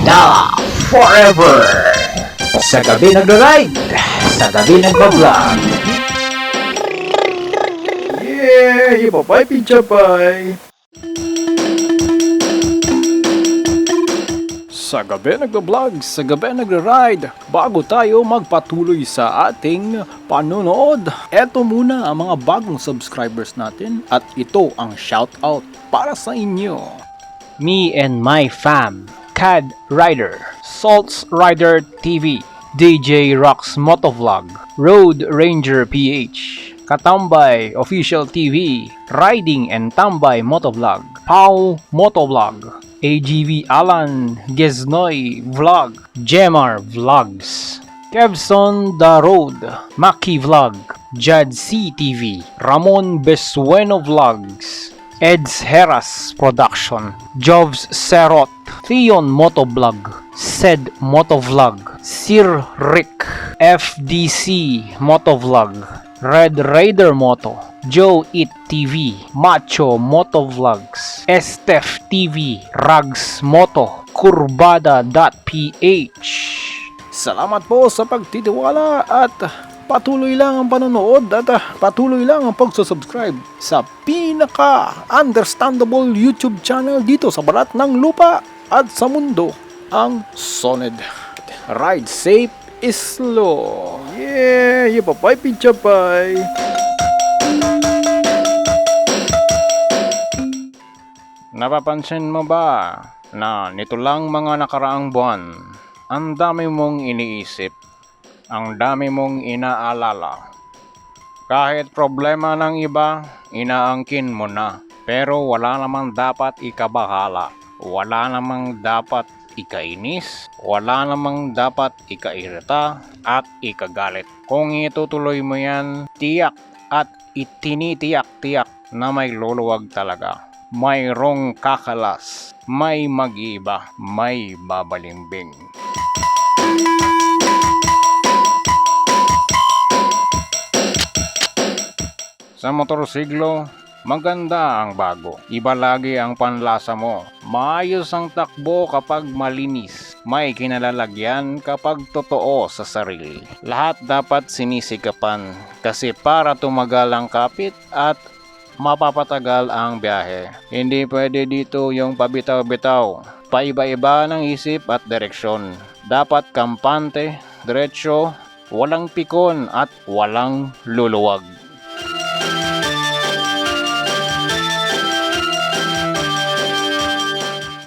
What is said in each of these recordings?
Kadena forever! Sa Gabi Nag-Ri-Ride, sa Gabi Nag-Vlo-Vlog. Yeah! Ibabay, pinchabay! Sa Gabi Nag-Vlog, sa Gabi Nag-Ride, bago tayo magpatuloy sa ating panonood, eto muna ang mga bagong subscribers natin at ito ang shoutout para sa inyo. Me and my fam, Cad Rider, Salts Rider TV, DJ Rocks Motovlog, Road Ranger PH, Katambay Official TV, Riding and Tambay Motovlog, Pau Motovlog, AGV Alan Geznoy Vlog, Jemar Vlogs, Kevson The Road, Maki Vlog, Jad C TV, Ramon Besueno Vlogs, Eds Heras Production, Jovs Serot, Theon Motovlog, Sed Motovlog, Sir Rick, FDC Motovlog, Red Raider Moto, Joe It TV, Macho Motovlogs, Estef TV, Rags Moto, Kurbada.ph. Salamat po sa pagtitiwala at patuloy lang ang panonood at patuloy lang ang pagsusubscribe sa pinaka-understandable YouTube channel dito sa balat ng lupa at sa mundo, ang Soned. Ride safe is slow. Yeah! Yababay, pinchabay! Napapansin mo ba na nito lang mga nakaraang buwan, ang dami mong iniisip, ang dami mong inaalala. Kahit problema ng iba, inaangkin mo na. Pero wala namang dapat ikabahala. Wala namang dapat ikainis. Wala namang dapat ikairita at ikagalit. Kung itutuloy mo yan, tiyak at itinitiyak-tiyak na may luluwag talaga. Mayroong kakalas, may mag-iba, may babalimbing. Sa motorsiklo, maganda ang bago. Iba lagi ang panlasa mo. Maayos ang takbo kapag malinis. May kinalalagyan kapag totoo sa sarili. Lahat dapat sinisikapan kasi para tumagal ang kapit at mapapatagal ang biyahe. Hindi pwede dito yung pabitaw-bitaw. Paiba-iba ng isip at direksyon. Dapat kampante, diretsyo, walang pikon at walang luluwag.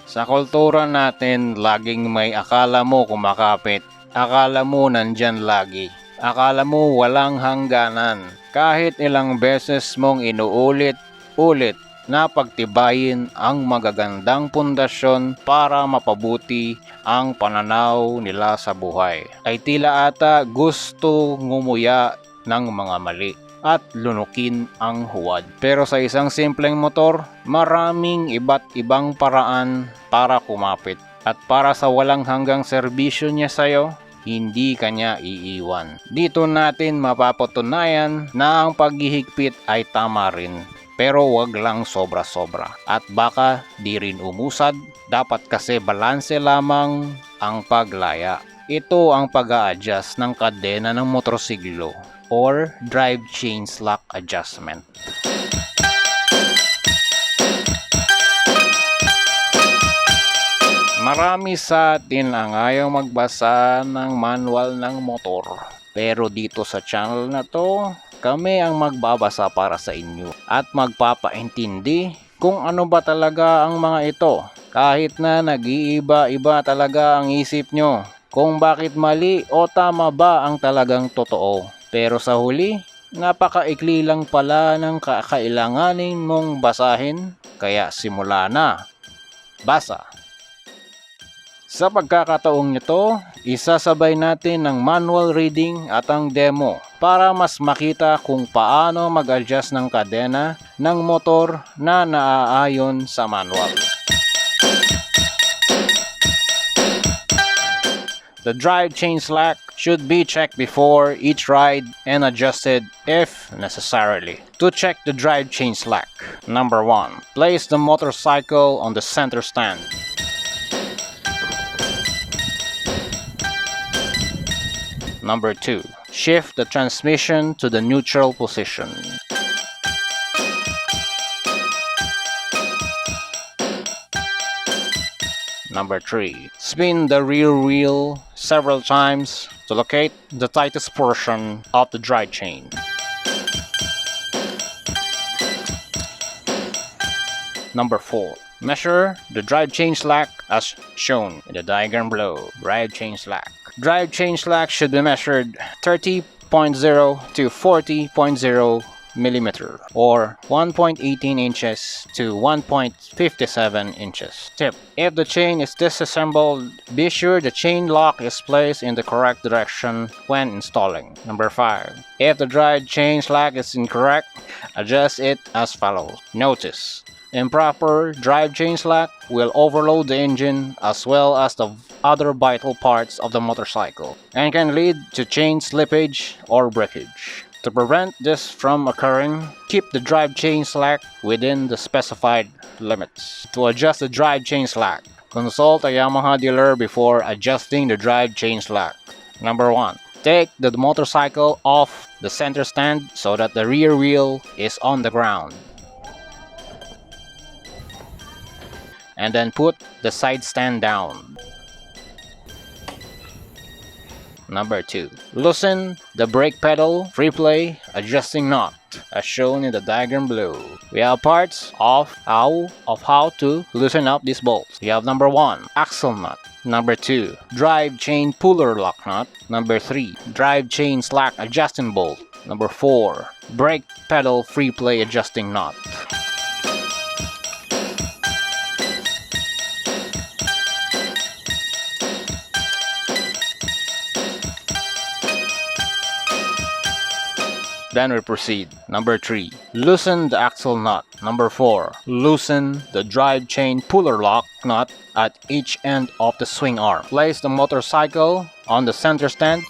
Sa kultura natin, laging may akala mo kumakapit. Akala mo nandyan lagi. Akala mo walang hangganan. Kahit ilang beses mong inuulit-ulit na pagtibayin ang magagandang pundasyon para mapabuti ang pananaw nila sa buhay, ay tila ata gusto ngumuya ng mga mali at lunukin ang huwad. Pero sa isang simpleng motor, maraming iba't ibang paraan para kumapit. At para sa walang hanggang serbisyo niya sa'yo, hindi kanya iiwan. Dito natin mapapatunayan na ang paghihigpit ay tama rin. Pero wag lang sobra-sobra. At baka di rin umusad. Dapat kasi balanse lamang ang paglaya. Ito ang pag-a-adjust ng kadena ng motorsiklo or drive chain slack adjustment. Marami sa atin ang ayaw magbasa ng manual ng motor. Pero dito sa channel na to, kami ang magbabasa para sa inyo at magpapaintindi kung ano ba talaga ang mga ito. Kahit na nag-iiba-iba talaga ang isip nyo kung bakit mali o tama ba ang talagang totoo. Pero sa huli, napakaikli lang pala ng kakailanganin mong basahin, kaya simula na. Basa! Sa pagkakataong nito, isasabay natin ang manual reading at ang demo para mas makita kung paano mag-adjust ng kadena ng motor na naaayon sa manual. The drive chain slack should be checked before each ride and adjusted if necessarily. To check the drive chain slack, number 1, place the motorcycle on the center stand. Number 2. Shift the transmission to the neutral position. Number 3. Spin the rear wheel several times to locate the tightest portion of the drive chain. Number 4. Measure the drive chain slack as shown in the diagram below. Drive chain slack. Drive chain slack should be measured 30.0 to 40.0 millimeter or 1.18 inches to 1.57 inches. Tip: if the chain is disassembled, be sure the chain lock is placed in the correct direction when installing. Number 5. If the drive chain slack is incorrect, adjust it as follows. Notice: improper drive chain slack will overload the engine as well as the other vital parts of the motorcycle and can lead to chain slippage or breakage. To prevent this from occurring, keep the drive chain slack within the specified limits. To adjust the drive chain slack, consult a Yamaha dealer before adjusting the drive chain slack. Number 1. Take the motorcycle off the center stand so that the rear wheel is on the ground. And then put the side stand down. Number 2. Loosen the brake pedal free play adjusting knot as shown in the diagram below. We have parts of how to loosen up these bolts. We have number 1. Axle nut. Number 2. Drive chain puller lock nut. Number 3. Drive chain slack adjusting bolt. Number 4. Brake pedal free play adjusting knot. Then we proceed. Number 3. Loosen the axle nut. Number 4. Loosen the drive chain puller lock nut at each end of the swing arm. Place the motorcycle on the center stand.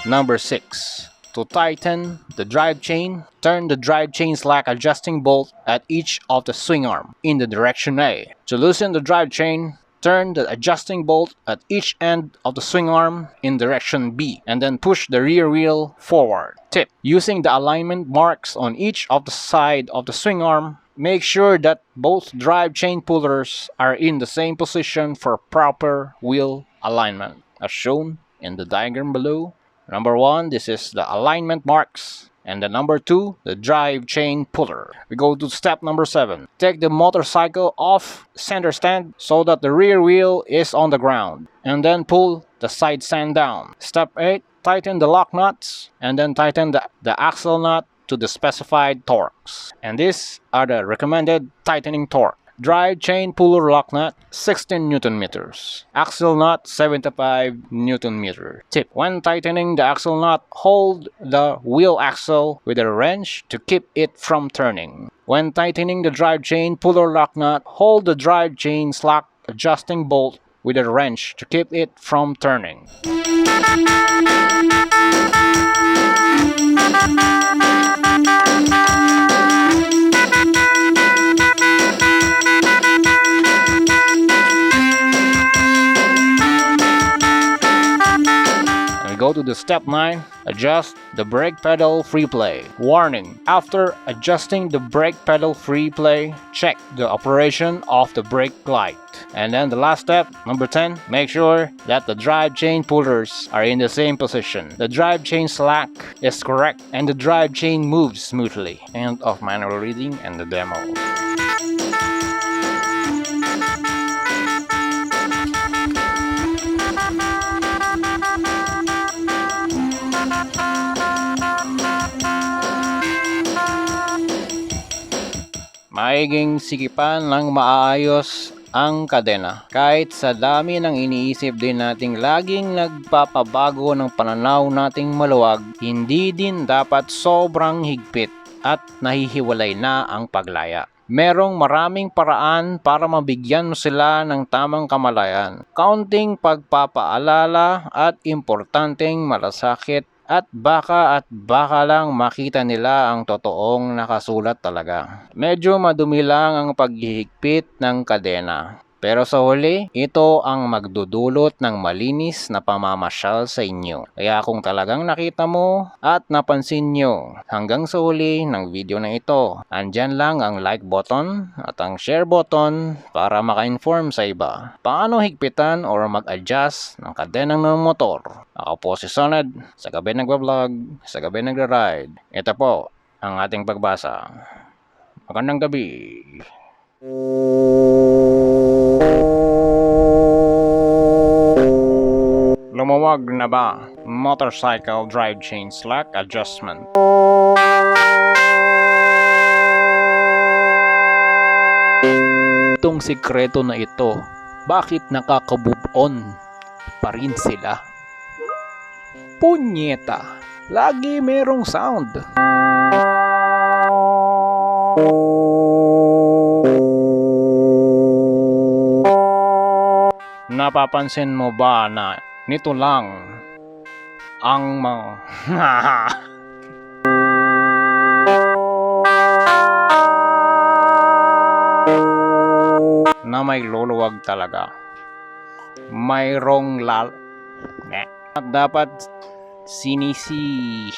Number 6. To tighten the drive chain, turn the drive chain slack adjusting bolt at each of the swing arm in the direction A. To loosen the drive chain, turn the adjusting bolt at each end of the swing arm in direction B and then push the rear wheel forward. Tip: using the alignment marks on each of the side of the swing arm, make sure that both drive chain pullers are in the same position for proper wheel alignment as shown in the diagram below. Number 1, this is the alignment marks. And the number 2, the drive chain puller. We go to step number 7. Take the motorcycle off center stand so that the rear wheel is on the ground. And then pull the side stand down. Step 8. Tighten the lock nuts. And then tighten the axle nut to the specified torques. And these are the recommended tightening torque. Drive chain puller lock nut 16 Newton meters. Axle nut 75 Newton meter. Tip: when tightening the axle nut, hold the wheel axle with a wrench to keep it from turning. When tightening the drive chain puller lock nut, hold the drive chain slack adjusting bolt with a wrench to keep it from turning. Go to the step 9. Adjust the brake pedal free play. Warning: after adjusting the brake pedal free play, check the operation of the brake light. And then the last step, number 10, make sure that the drive chain pullers are in the same position. The drive chain slack is correct and the drive chain moves smoothly. End of manual reading and the demo. Maiging sikipan ng maayos ang kadena. Kahit sa dami ng iniisip din nating laging nagpapabago ng pananaw nating maluwag, hindi din dapat sobrang higpit at nahihiwalay na ang paglaya. Merong maraming paraan para mabigyan mo sila ng tamang kamalayan. Kaunting pagpapaalala at importanteng malasakit At baka lang makita nila ang totoong nakasulat talaga. Medyo madumi lang ang paghihigpit ng kadena. Pero sa huli, ito ang magdudulot ng malinis na pamamasyal sa inyo. Kaya kung talagang nakita mo at napansin nyo hanggang sa huli ng video na ito, andyan lang ang like button at ang share button para maka-inform sa iba. Paano higpitan or mag-adjust ng kadenang ng motor? Ako po si Soned, sa Gabi Nag-Vlo-Vlog, sa Gabi Nag-Ri-Ride. Ito po ang ating pagbasa. Magandang gabi. Lumuwag na ba? Motorcycle drive chain slack adjustment. Itong sikreto na ito, bakit nakaka-move on pa rin sila? Punyeta, lagi merong sound. Napapansin mo ba na nito lang ang mga na may luluwag talaga. Mayroong at dapat sinisi.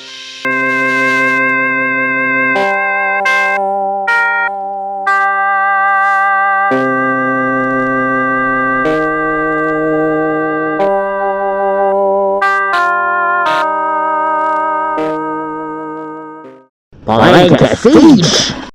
Parencastage!